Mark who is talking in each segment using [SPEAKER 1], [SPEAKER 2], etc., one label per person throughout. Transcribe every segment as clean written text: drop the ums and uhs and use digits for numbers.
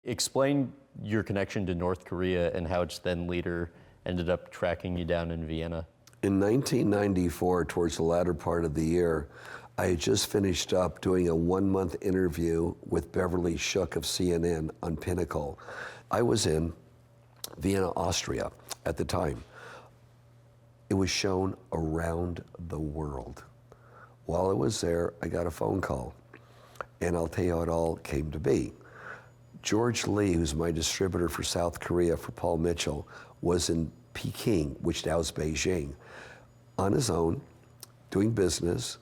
[SPEAKER 1] Explain your connection to North Korea and how its then leader ended up tracking you down in Vienna.
[SPEAKER 2] In 1994, towards the latter part of the year, I had just finished up doing a 1-month interview with Beverly Shook of CNN on Pinnacle. I was in Vienna, Austria at the time. It was shown around the world. While I was there, I got a phone call, and I'll tell you how it all came to be. George Lee, who's my distributor for South Korea for Paul Mitchell, was in Peking, which now is Beijing, on his own, doing business,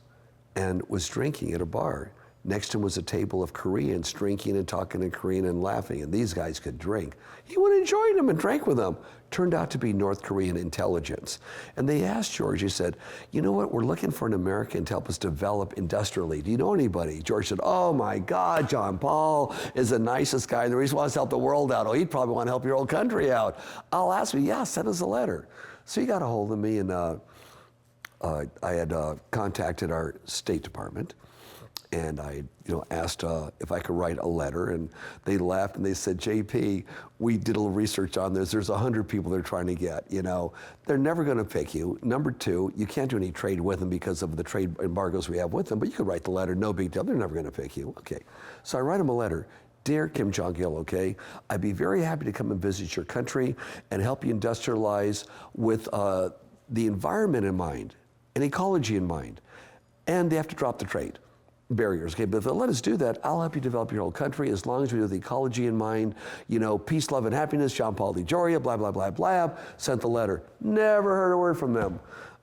[SPEAKER 2] and was drinking at a bar. Next to him was a table of Koreans drinking and talking in Korean and laughing, and these guys could drink. He went and joined them and drank with them. Turned out to be North Korean intelligence. And they asked George, he said, you know what, we're looking for an American to help us develop industrially. Do you know anybody? George said, oh my God, John Paul is the nicest guy. The reason he wants to help the world out. Oh, he'd probably want to help your old country out. I'll ask him, yeah, send us a letter. So he got a hold of me, and I had contacted our State Department. And I, asked if I could write a letter, and they laughed and they said, JP, we did a little research on this. There's 100 people they're trying to get, They're never gonna pick you. Number two, you can't do any trade with them because of the trade embargoes we have with them, but you could write the letter, no big deal. They're never gonna pick you. Okay, so I write them a letter. Dear Kim Jong-il, okay, I'd be very happy to come and visit your country and help you industrialize with the environment in mind and ecology in mind. And they have to drop the trade barriers, okay? But if they'll let us do that, I'll help you develop your whole country as long as we do the ecology in mind, peace, love, and happiness, Paul DeJoria, blah, blah, blah, blah, sent the letter. Never heard a word from them.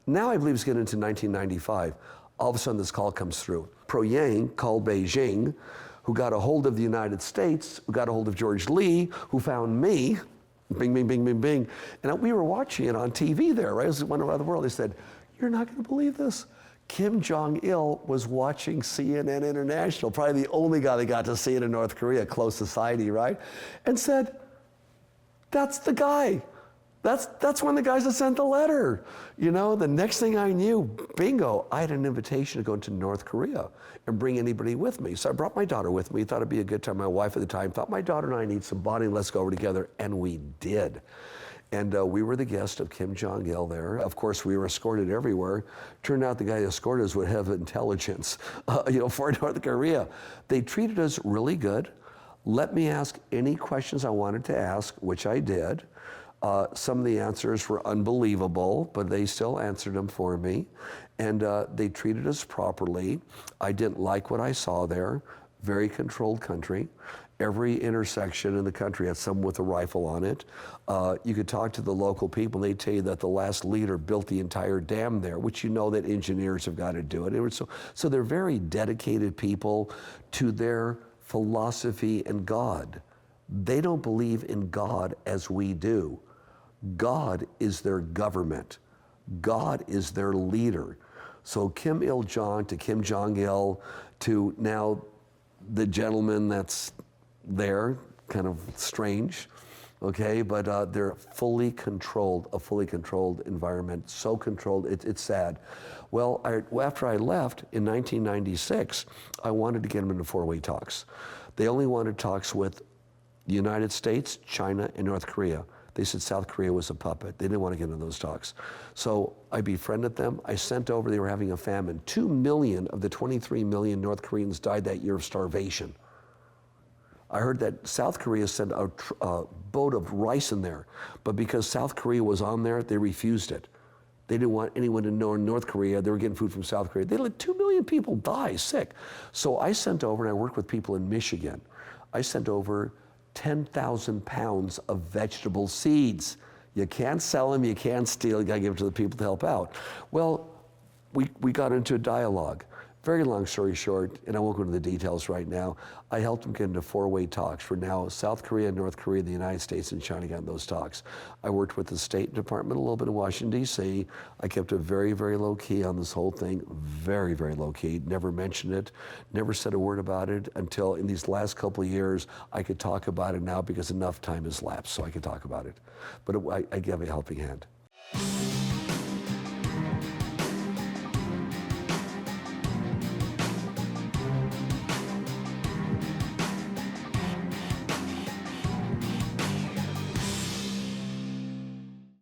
[SPEAKER 2] Now I believe it's getting into 1995. All of a sudden this call comes through. Pyongyang called Beijing, who got a hold of the United States, who got a hold of George Lee, who found me, bing, bing, bing, bing, bing. And we were watching it on TV there, right? It was one around the world. They said, you're not gonna believe this. Kim Jong-il was watching CNN International, probably the only guy that got to see it in North Korea, close society, right? And said, that's the guy. That's one of the guys that sent the letter. The next thing I knew, bingo, I had an invitation to go to North Korea and bring anybody with me. So I brought my daughter with me, thought it'd be a good time. My wife at the time thought my daughter and I need some bonding, let's go over together, and we did. And we were the guest of Kim Jong-il there. Of course, we were escorted everywhere. Turned out the guy who escorted us would have intelligence, for North Korea. They treated us really good. Let me ask any questions I wanted to ask, which I did. Some of the answers were unbelievable, but they still answered them for me. And they treated us properly. I didn't like what I saw there. Very controlled country. Every intersection in the country had someone with a rifle on it. You could talk to the local people, and they'd tell you that the last leader built the entire dam there, which that engineers have got to do it. So they're very dedicated people to their philosophy and God. They don't believe in God as we do. God is their government. God is their leader. So Kim Il-jong to Kim Jong-il to now the gentleman that's there, kind of strange, okay? But they're fully controlled, a fully controlled environment, so controlled, it's sad. Well, after I left in 1996, I wanted to get them into four-way talks. They only wanted talks with the United States, China, and North Korea. They said South Korea was a puppet. They didn't want to get into those talks. So I befriended them. I sent over, they were having a famine. 2 million of the 23 million North Koreans died that year of starvation. I heard that South Korea sent a boat of rice in there, but because South Korea was on there, they refused it. They didn't want anyone to know in North Korea they were getting food from South Korea. They let 2 million people die sick. So I sent over, and I worked with people in Michigan. I sent over 10,000 pounds of vegetable seeds. You can't sell them, you can't steal, you gotta give it to the people to help out. Well, we got into a dialogue. Very long story short, and I won't go into the details right now, I helped them get into four-way talks for now South Korea, North Korea, the United States, and China got in those talks. I worked with the State Department a little bit in Washington, D.C. I kept it very, very low key on this whole thing, very, very low key, never mentioned it, never said a word about it until in these last couple of years, I could talk about it now because enough time has lapsed so I could talk about it. But I gave a helping hand.